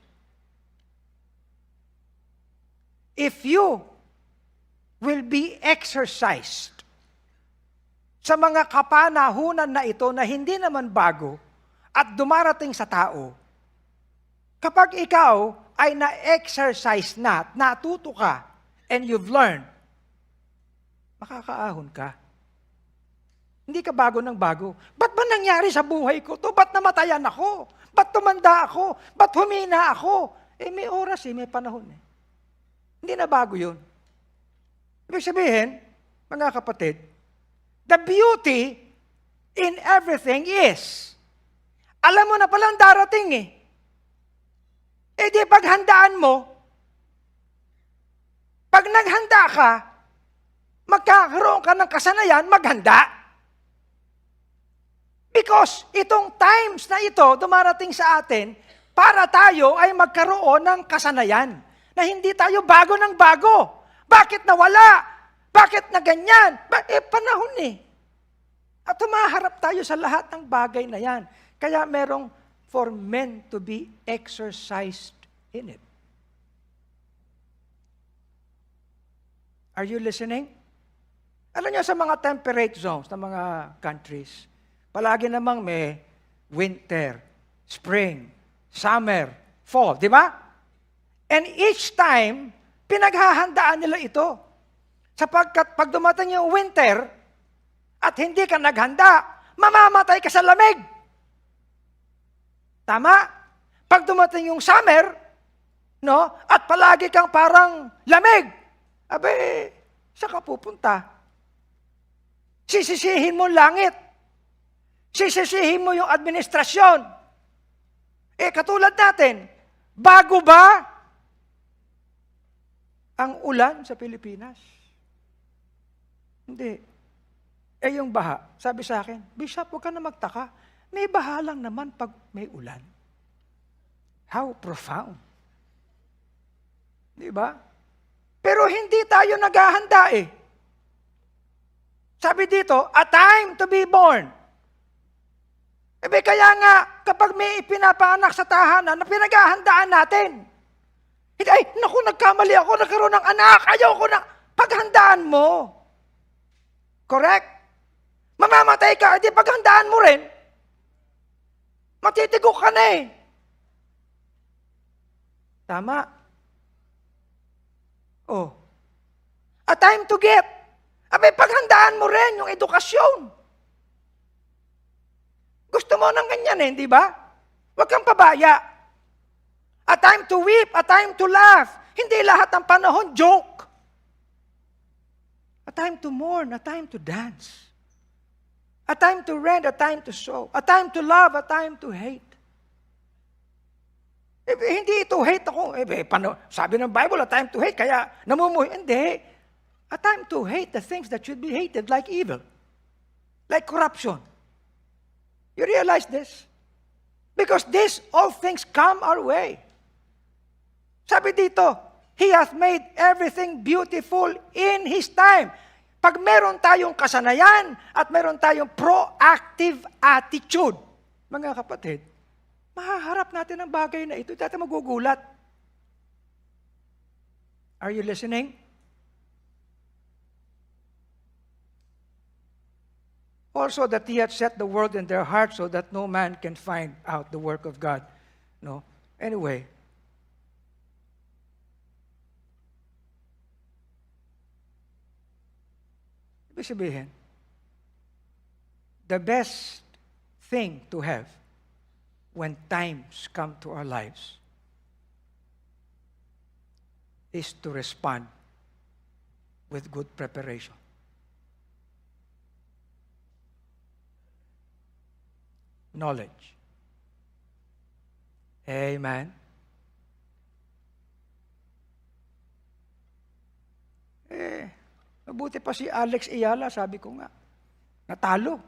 If you will be exercised sa mga kapanahunan na ito na hindi naman bago at dumarating sa tao, Kapag ikaw ay na-exercise na, natuto ka, and you've learned, makakaahon ka. Hindi ka bago ng bago. Ba't ba nangyari sa buhay ko to? Ba't namatayan ako? Ba't tumanda ako? Ba't humina ako? May oras may panahon Hindi na bago yun. Ibig sabihin, mga kapatid, the beauty in everything is, alam mo na palang darating di paghandaan mo, pag naghanda ka, magkakaroon ka ng kasanayan, maghanda. Because itong times na ito, dumarating sa atin, para tayo ay magkaroon ng kasanayan. Na hindi tayo bago ng bago. Bakit nawala? Bakit na ganyan? Panahon At humaharap tayo sa lahat ng bagay na yan. Kaya merong for men to be exercised in it. Are you listening? Alam niyo sa mga temperate zones, ng mga countries, palagi namang may winter, spring, summer, fall, di ba? And each time, pinaghahandaan nila ito. Sapagkat pag dumating yung winter, at hindi ka naghanda, mamamatay ka sa lamig. Tama? Pag dumating yung summer, at palagi kang parang lamig, saan ka pupunta? Sisisihin mo langit. Sisisihin mo yung administrasyon. Katulad natin, bago ba ang ulan sa Pilipinas? Hindi. Yung baha, sabi sa akin, Bishop, huwag ka na magtaka. May baha lang naman pag may ulan. How profound. Di ba? Pero hindi tayo naghahanda Sabi dito, a time to be born. Kaya nga, kapag may ipinapanak sa tahanan, na pinaghahandaan natin. Naku, nagkamali ako, nagkaroon ng anak, ayoko na. Paghandaan mo. Correct? Mamamatay ka, paghandaan mo rin. Matitigok ka na Tama? A time to get. Paghandaan mo rin yung edukasyon. Gusto mo ng ganyan di ba? Huwag kang pabaya. A time to weep, a time to laugh. Hindi lahat ng panahon joke. A time to mourn, a time to dance. A time to rent, a time to sow. A time to love, a time to hate. Hindi ito hate ako. Sabi ng Bible, a time to hate, kaya namumuhay. Hindi. A time to hate the things that should be hated, like evil. Like corruption. You realize this? Because all things come our way. Sabi dito, He hath made everything beautiful in His time. Pag meron tayong kasanayan at meron tayong proactive attitude, mga kapatid, mahaharap natin ang bagay na ito. Dati magugulat. Are you listening? Also that He hath set the world in their hearts so that no man can find out the work of God. Anyway. Ibig sabihin, the best thing to have when times come to our lives is to respond with good preparation. Knowledge. Amen. Mabuti pa si Alex Ayala, sabi ko nga, natalo.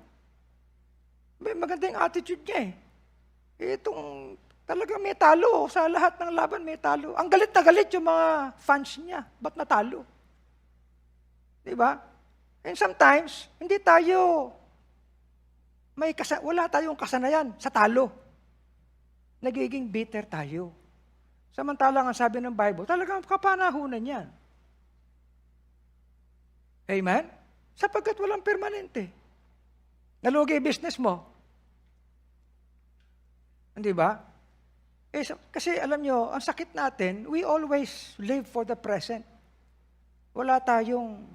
Maganda yung attitude niya Itong talaga may talo. Sa lahat ng laban may talo. Ang galit na galit yung mga fans niya. Ba't natalo? Diba? And sometimes, hindi tayo, wala tayong kasanayan sa talo. Nagiging bitter tayo. Samantalang ang sabi ng Bible, talagang kapanahunan yan. Amen? Sapagkat walang permanente. Nalugi business mo. Hindi ba? Kasi alam nyo, ang sakit natin, we always live for the present. Wala tayong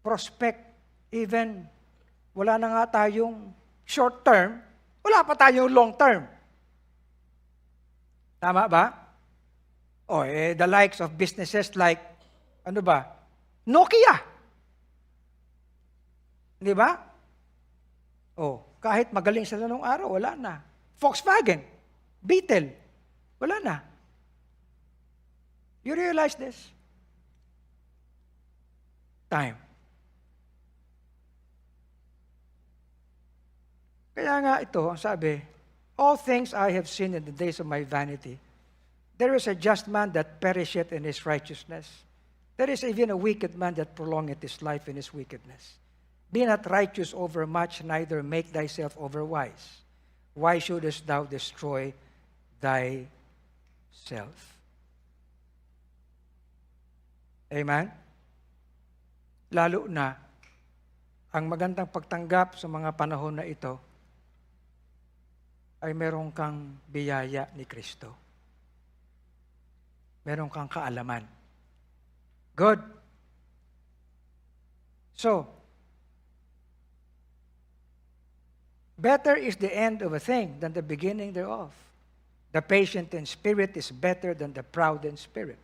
prospect, even wala na nga tayong short term, wala pa tayong long term. Tama ba? The likes of businesses like, Nokia. Di ba? Kahit magaling sila nung araw, wala na. Volkswagen, Beetle, wala na. You realize this? Time. Kaya nga ito, ang sabi, all things I have seen in the days of my vanity. There is a just man that perisheth in his righteousness. There is even a wicked man that prolongeth his life in his wickedness. Be not righteous over much, neither make thyself over wise. Why shouldest thou destroy thyself? Amen? Lalo na, ang magandang pagtanggap sa mga panahon na ito ay meron kang biyaya ni Kristo. Meron kang kaalaman. Good. So, better is the end of a thing than the beginning thereof. The patient in spirit is better than the proud in spirit.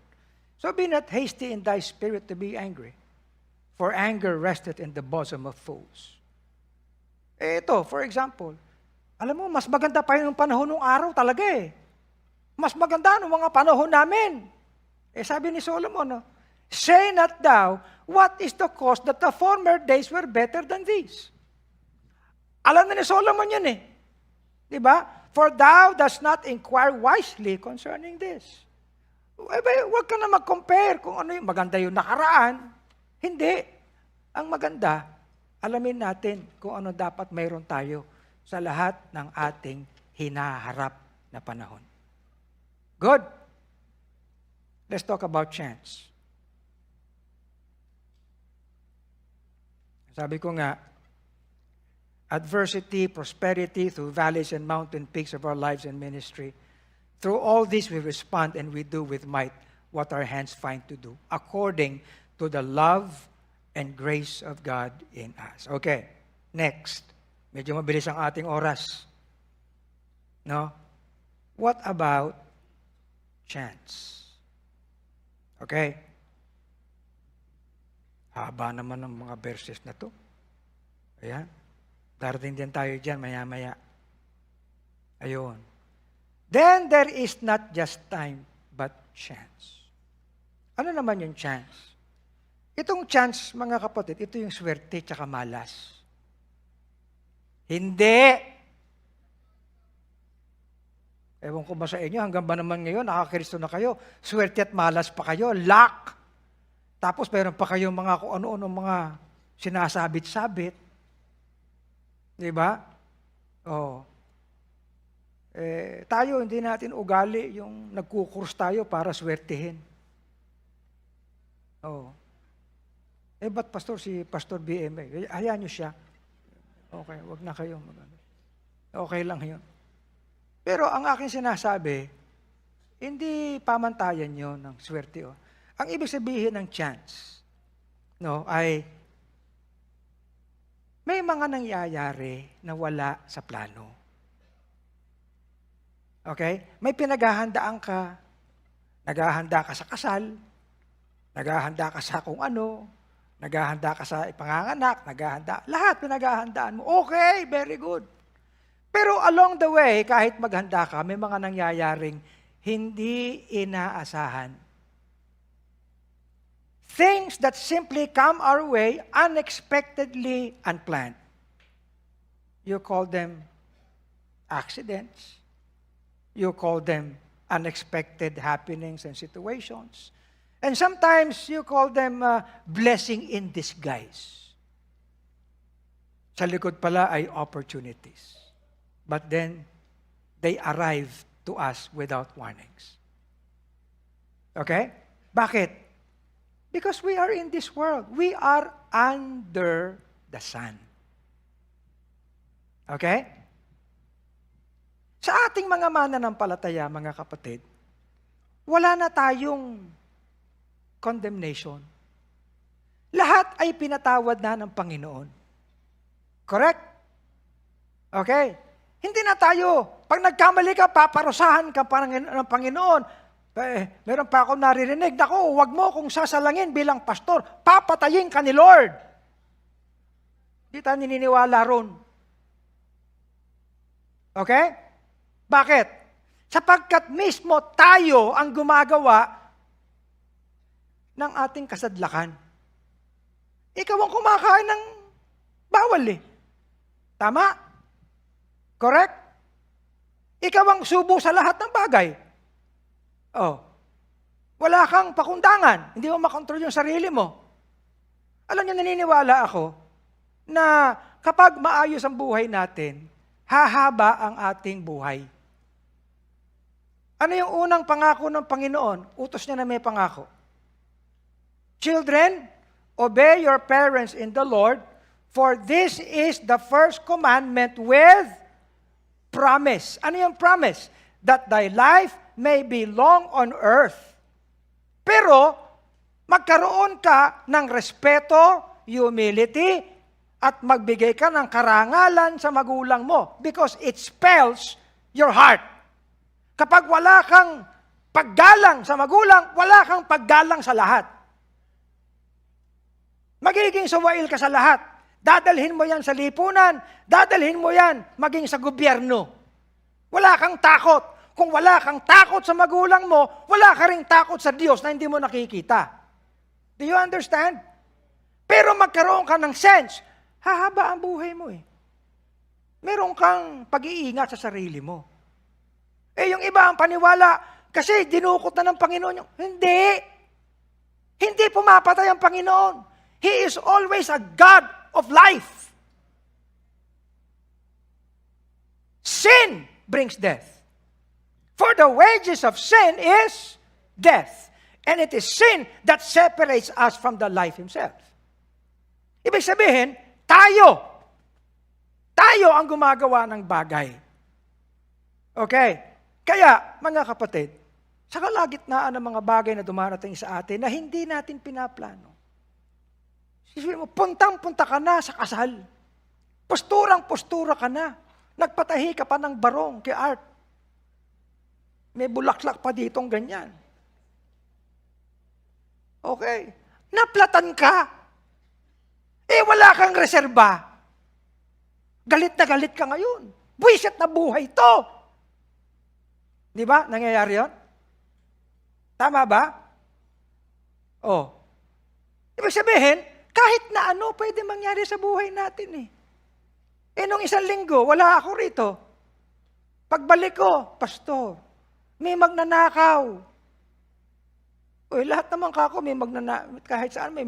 So be not hasty in thy spirit to be angry, for anger resteth in the bosom of fools. Ito, for example, alam mo, mas maganda pa yung panahon ng araw talaga eh. Mas maganda ng mga panahon namin. Sabi ni Solomon, say not thou, what is the cause that the former days were better than these? Alam na ni Solomon yun eh. Diba? For thou dost not inquire wisely concerning this. Huwag ka na mag-compare kung ano yung maganda yung nakaraan. Hindi. Ang maganda, alamin natin kung ano dapat mayroon tayo sa lahat ng ating hinaharap na panahon. Good. Let's talk about chance. Sabi ko nga, adversity, prosperity, through valleys and mountain peaks of our lives and ministry. Through all this we respond and we do with might what our hands find to do, according to the love and grace of God in us. Okay, next. Medyo mabilis ang ating oras. No? What about chance? Okay? Haba naman ng mga verses na to. Ayan. Darating din tayo dyan, maya-maya. Ayun. Then there is not just time, but chance. Ano naman yung chance? Itong chance, mga kapatid, ito yung swerte tsaka malas. Hindi. Ewan ko ba sa inyo, hanggang ba naman ngayon, nakakristo na kayo, swerte at malas pa kayo, luck. Tapos meron pa kayong mga kung ano-ano mga sinasabit-sabit. Diba? Tayo, hindi natin ugali yung nagkukurus tayo para swertihin. Ba't pastor, si Pastor BMA? Hayaan nyo siya. Okay, wag na kayo magano. Okay lang yun. Pero ang aking sinasabi, hindi pamantayan yun ng swerte. Ang ibig sabihin ng chance, ay may mga nangyayari na wala sa plano. Okay? May pinaghahandaan ka, naghahanda ka sa kasal, naghahanda ka sa kung ano, naghahanda ka sa ipanganganak, lahat pinaghahandaan mo. Okay, very good. Pero along the way, kahit maghanda ka, may mga nangyayaring hindi inaasahan. Things that simply come our way unexpectedly unplanned. You call them accidents. You call them unexpected happenings and situations. And sometimes you call them blessing in disguise. Sa likod pala ay opportunities. But then, they arrive to us without warnings. Okay? Bakit? Because we are in this world. We are under the sun. Okay? Sa ating mga mananampalataya, mga kapatid, wala na tayong condemnation. Lahat ay pinatawad na ng Panginoon. Correct? Okay. Hindi na tayo, pag nagkamali ka, paparusahan ka ng Panginoon. Meron pa ako naririnig, naku, huwag mo kung sasalangin bilang pastor, papatayin ka ni Lord. Hindi tayo nininiwala ron. Okay? Bakit? Sapagkat mismo tayo ang gumagawa ng ating kasadlakan. Ikaw ang kumakain ng bawal eh. Tama? Correct? Ikaw ang subo sa lahat ng bagay. Oh. Wala kang pakundangan. Hindi mo makontrol yung sarili mo. Alam niyo, naniniwala ako na kapag maayos ang buhay natin, hahaba ang ating buhay. Ano yung unang pangako ng Panginoon? Utos niya na may pangako. Children, obey your parents in the Lord, for this is the first commandment with promise. Ano yung promise? That thy life may be long on earth. Pero, magkaroon ka ng respeto, humility, at magbigay ka ng karangalan sa magulang mo because it spells your heart. Kapag wala kang paggalang sa magulang, wala kang paggalang sa lahat. Magiging sawail ka sa lahat. Dadalhin mo yan sa lipunan, dadalhin mo yan maging sa gobyerno. Wala kang takot. Kung wala kang takot sa magulang mo, wala ka ring takot sa Diyos na hindi mo nakikita. Do you understand? Pero magkaroon ka ng sense, hahaba ang buhay mo eh. Meron kang pag-iingat sa sarili mo. Yung iba ang paniwala, kasi dinukot na ng Panginoon yung, hindi. Hindi pumapatay ang Panginoon. He is always a God of life. Sin brings death. For the wages of sin is death. And it is sin that separates us from the life himself. Ibig sabihin, tayo ang gumagawa ng bagay. Okay? Kaya, mga kapatid, sa kalagitnaan ng mga bagay na dumarating sa atin na hindi natin pinaplano, sisipin mo, puntang-punta ka na sa kasal. Posturang-postura ka na. Nagpatahi ka pa ng barong kay Art. May bulaklak pa ditong ganyan. Okay. Naplatan ka. Wala kang reserba. Galit na galit ka ngayon. Buwisit na buhay to. Di ba? Nangyayari yun? Tama ba? Oh. Ibig sabihin, kahit na ano pwede mangyari sa buhay natin eh. Nung isang linggo, wala ako rito. Pagbalik ko, pastor, may magnanakaw. Lahat naman kako may magnanakaw. Kahit saan may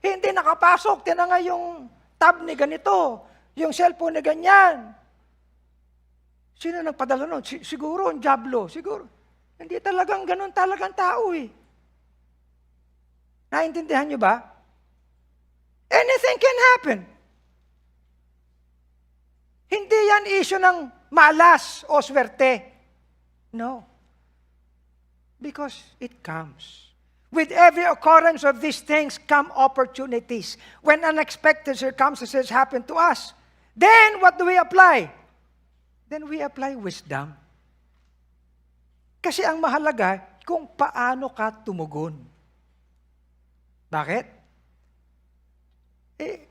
hindi nakapasok. Tiyan nga yung tab ni ganito. Yung cellphone ni ganyan. Sino nagpadala nun? Siguro, ang Diablo. Siguro. Hindi talagang ganun talagang tao eh. Naintindihan nyo ba? Anything can happen. Hindi yan issue ng malas o swerte. No. Because it comes. With every occurrence of these things come opportunities. When unexpected circumstances happen to us, then what do we apply? Then we apply wisdom. Kasi ang mahalaga, kung paano ka tumugon. Bakit?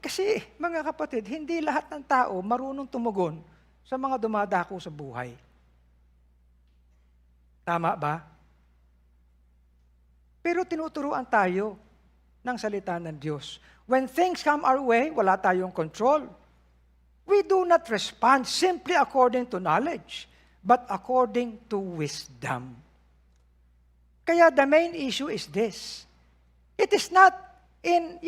Kasi, mga kapatid, hindi lahat ng tao marunong tumugon sa mga dumadako sa buhay. Tama ba? Pero tinuturuan tayo ng salita ng Diyos. When things come our way, wala tayong control. We do not respond simply according to knowledge, but according to wisdom. Kaya the main issue is this. It is not in,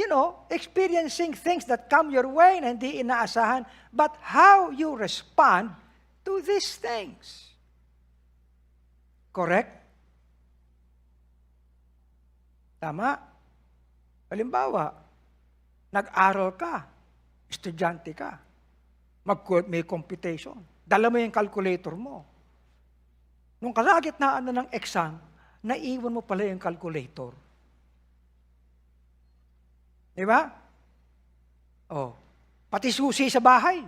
experiencing things that come your way na hindi inaasahan, but how you respond to these things. Correct? Tama? Halimbawa, nag-aral ka, estudyante ka, may computation, dala mo yung calculator mo, nung kalagitnaan na ng exam, naiwan mo pala yung calculator. Di ba? Oh, pati susi sa bahay.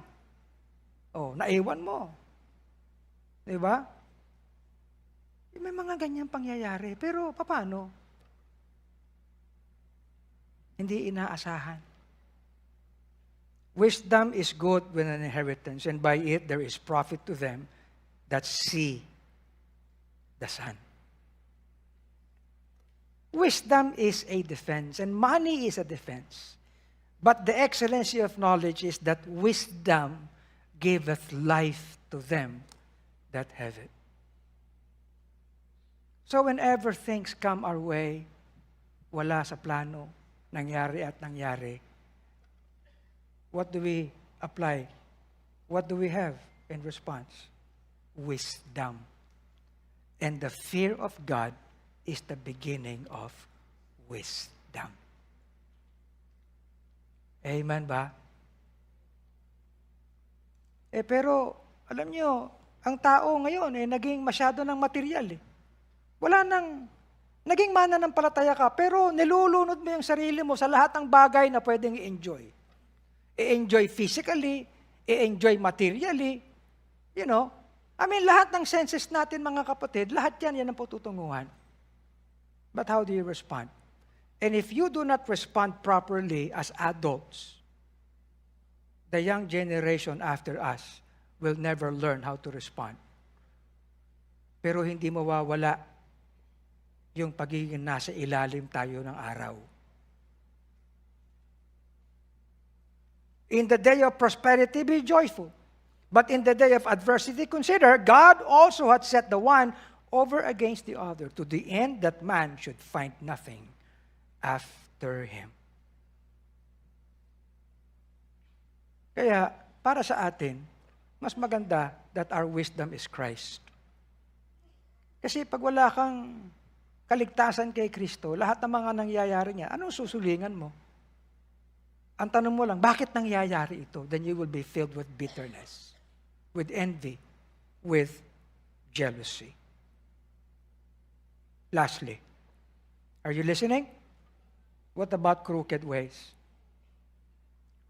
Oh, naiwan mo. Di ba? May mga ganyang pangyayari. Pero paano? Hindi inaasahan. Wisdom is good with an inheritance, and by it there is profit to them that see the Son. Wisdom is a defense, and money is a defense. But the excellency of knowledge is that wisdom giveth life to them that have it. So whenever things come our way, wala sa plano, nangyari at nangyari, what do we apply? What do we have in response? Wisdom. And the fear of God is the beginning of wisdom. Amen ba? Pero, alam nyo, ang tao ngayon, naging masyado ng material. Wala nang, naging mananampalataya ka, pero nilulunod mo yung sarili mo sa lahat ng bagay na pwedeng i-enjoy. I-enjoy physically, i-enjoy materially, lahat ng senses natin, mga kapatid, lahat yan ang patutunguhan. But how do you respond? And if you do not respond properly as adults, the young generation after us will never learn how to respond. Pero hindi mawawala yung pagiging nasa ilalim tayo ng araw. In the day of prosperity, be joyful. But in the day of adversity, consider, God also hath set the one over against the other, to the end that man should find nothing after him. Kaya, para sa atin, mas maganda that our wisdom is Christ. Kasi pag wala kang kaligtasan kay Kristo, lahat ng mga nangyayari niya, anong susulingan mo? Ang tanong mo lang, bakit nangyayari ito? Then you will be filled with bitterness, with envy, with jealousy. Lastly, are you listening? What about crooked ways?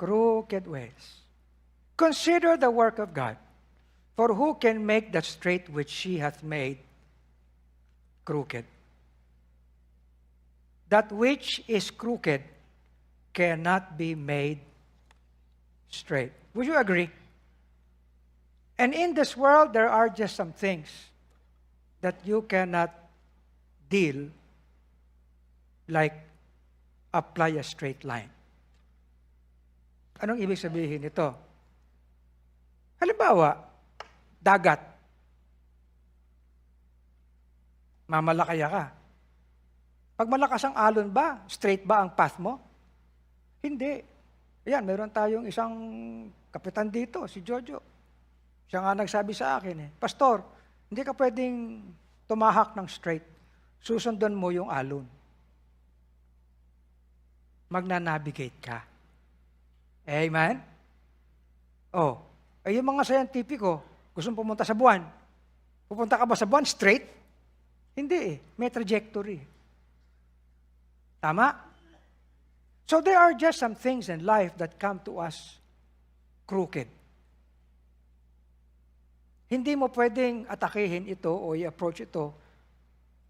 Crooked ways. Consider the work of God, for who can make that straight which she hath made crooked? That which is crooked cannot be made straight. Would you agree? And in this world, there are just some things that you cannot deal like apply a straight line. Anong ibig sabihin nito? Halimbawa, dagat. Mamalakaya ka. Pag malakas ang alon ba, straight ba ang path mo? Hindi. Ayan, meron tayong isang kapitan dito, si Jojo. Siya nga nagsabi sa akin, Pastor, hindi ka pwedeng tumahak ng straight. Susundan mo yung alon. Magna-navigate ka. Amen? Yung mga scientifico, gusto pumunta sa buwan. Pupunta ka ba sa buwan straight? Hindi may trajectory. Tama? So there are just some things in life that come to us crooked. Hindi mo pwedeng atakihin ito o i-approach ito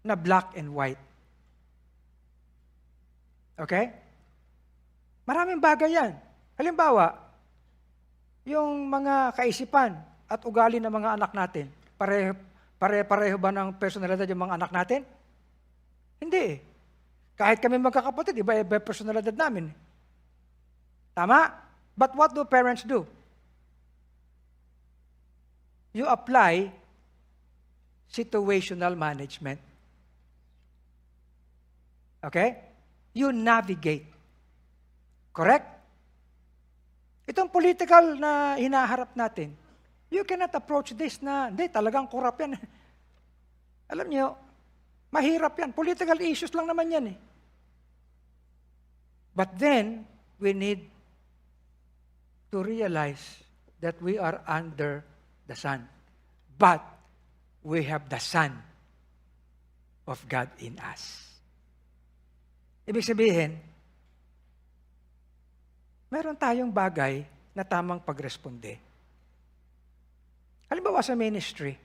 na black and white. Okay? Maraming bagay yan. Halimbawa, yung mga kaisipan at ugali ng mga anak natin, pare-pareho ba ng personalidad yung mga anak natin? Hindi. Kahit kami magkakapatid, iba-iba personalidad namin. Tama? But what do parents do? You apply situational management. Okay? You navigate. Correct? Itong political na hinaharap natin, you cannot approach this na, hindi, talagang corrupt yan. Alam niyo, mahirap yan. Political issues lang naman yan . But then, we need to realize that we are under the sun. But, we have the Son of God in us. Ibig sabihin, meron tayong bagay na tamang pagresponde. Halimbawa sa ministry,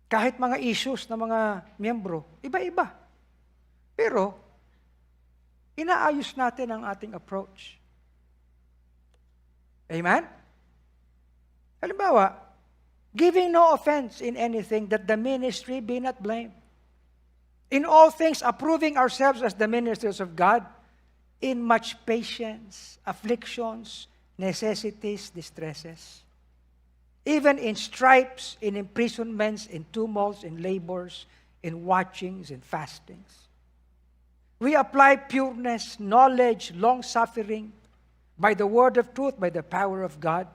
kahit mga issues ng mga miyembro, iba-iba. Pero, inaayos natin ang ating approach. Amen? Halimbawa, giving no offense in anything, that the ministry be not blamed. In all things, approving ourselves as the ministers of God, in much patience, afflictions, necessities, distresses, even in stripes, in imprisonments, in tumults, in labors, in watchings, in fastings. We apply pureness, knowledge, long-suffering, by the word of truth, by the power of God,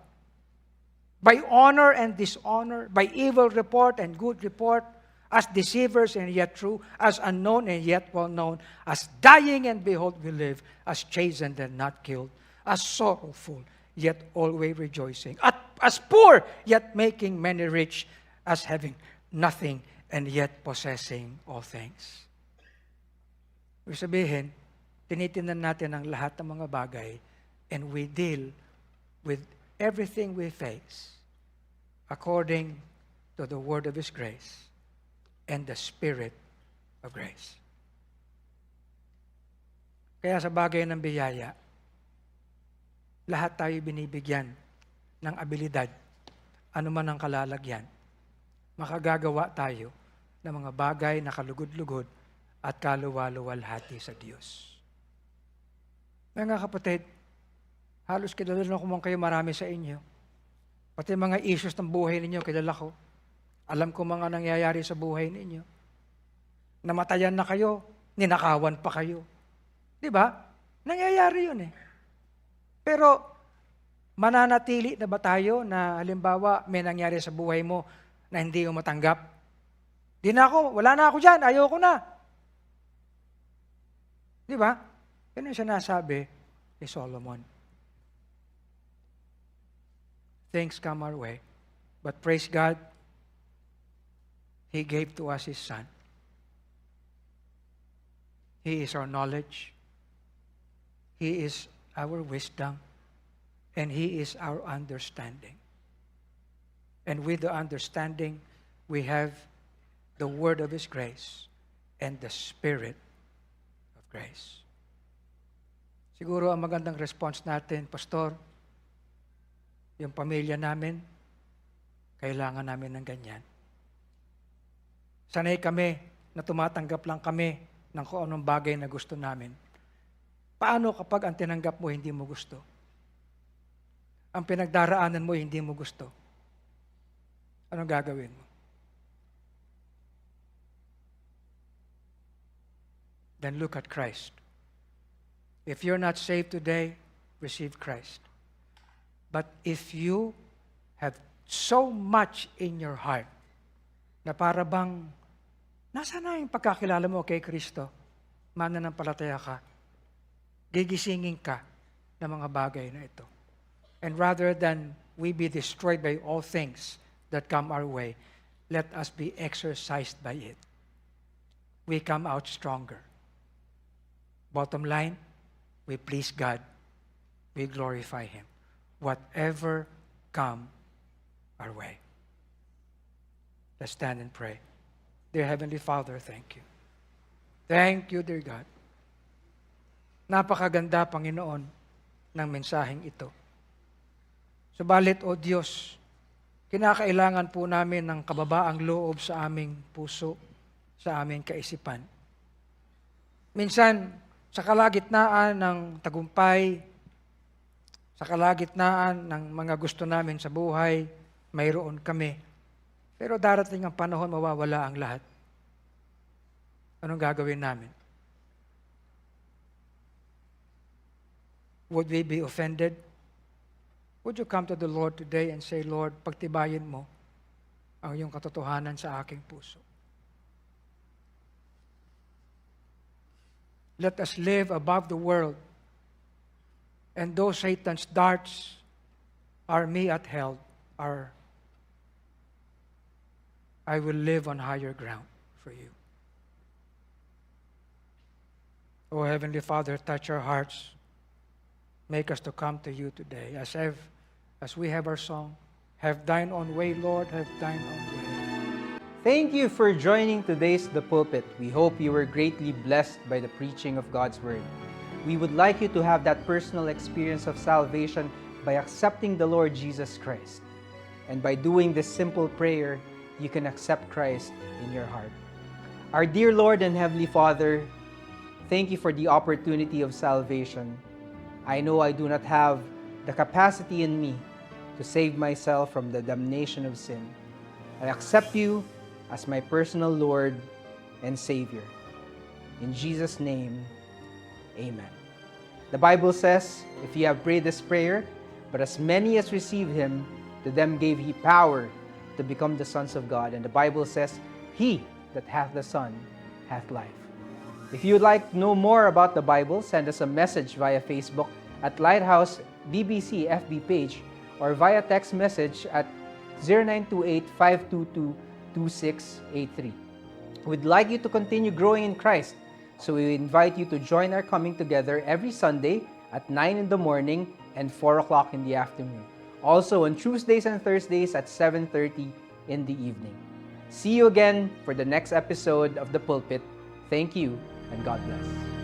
by honor and dishonor, by evil report and good report, as deceivers and yet true, as unknown and yet well known, as dying and behold we live, as chastened and not killed, as sorrowful yet always rejoicing, as poor yet making many rich, as having nothing and yet possessing all things. Ibig sabihin, tinitingnan natin ang lahat ng mga bagay and we deal with everything we face according to the word of His grace and the Spirit of grace. Kaya sa bagay ng biyaya, lahat tayo binibigyan ng abilidad, anuman ang kalalagyan. Makagagawa tayo ng mga bagay na kalugod-lugod at kaluwaluwalhati sa Diyos. Mga kapatid, halos kilala na ko man kayo marami sa inyo. Pati mga issues ng buhay ninyo, kilala ko. Alam ko mga nangyayari sa buhay ninyo. Namatayan na kayo, ninakawan pa kayo. Di ba? Nangyayari yun eh. Pero, mananatili na ba tayo na halimbawa may nangyari sa buhay mo na hindi mo matanggap? Di na ako, wala na ako dyan, ayoko na. Di ba? Yan ang sinasabi ni Solomon. Things come our way, but praise God, He gave to us His Son. He is our knowledge. He is our wisdom. And He is our understanding. And with the understanding, we have the word of His grace and the Spirit of grace. Siguro ang magandang response natin, Pastor, yung pamilya namin, kailangan namin ng ganyan. Sanay kami na tumatanggap lang kami ng kung anong bagay na gusto namin. Paano kapag ang tinanggap mo hindi mo gusto? Ang pinagdaraanan mo hindi mo gusto? Anong gagawin mo? Then look at Christ. If you're not saved today, receive Christ. But if you have so much in your heart na para bang nasaan na yung pagkakilala mo kay Kristo, mananampalataya ka, gigisingin ka ng mga bagay na ito. And rather than we be destroyed by all things that come our way, let us be exercised by it. We come out stronger. Bottom line, we please God. We glorify Him. Whatever come our way. Let's stand and pray. Dear Heavenly Father, thank you. Thank you, dear God. Napakaganda, Panginoon, ng mensaheng ito. Subalit, O Diyos, kinakailangan po namin ng kababaang loob sa aming puso, sa aming kaisipan. Minsan, sa kalagitnaan ng tagumpay, sa kalagitnaan ng mga gusto namin sa buhay, mayroon kami. Pero darating ang panahon, mawawala ang lahat. Anong gagawin namin? Would we be offended? Would you come to the Lord today and say, Lord, pagtibayin mo ang iyong katotohanan sa aking puso. Let us live above the world. And though Satan's darts are me at hell, are I will live on higher ground for you. Oh, Heavenly Father, touch our hearts. Make us to come to you today. As we have our song, have thine own way, Lord, have thine own way. Thank you for joining today's The Pulpit. We hope you were greatly blessed by the preaching of God's Word. We would like you to have that personal experience of salvation by accepting the Lord Jesus Christ. And by doing this simple prayer, you can accept Christ in your heart. Our dear Lord and Heavenly Father, thank you for the opportunity of salvation. I know I do not have the capacity in me to save myself from the damnation of sin. I accept you as my personal Lord and Savior. In Jesus' name, amen. The Bible says, if you have prayed this prayer, but as many as received him, to them gave he power to become the sons of God. And the Bible says, he that hath the Son hath life. If you would like to know more about the Bible, send us a message via Facebook at Lighthouse BBC FB page or via text message at 0928-522-2683. We'd like you to continue growing in Christ, so we invite you to join our coming together every Sunday at 9 in the morning and 4 o'clock in the afternoon. Also on Tuesdays and Thursdays at 7:30 in the evening. See you again for the next episode of The Pulpit. Thank you and God bless.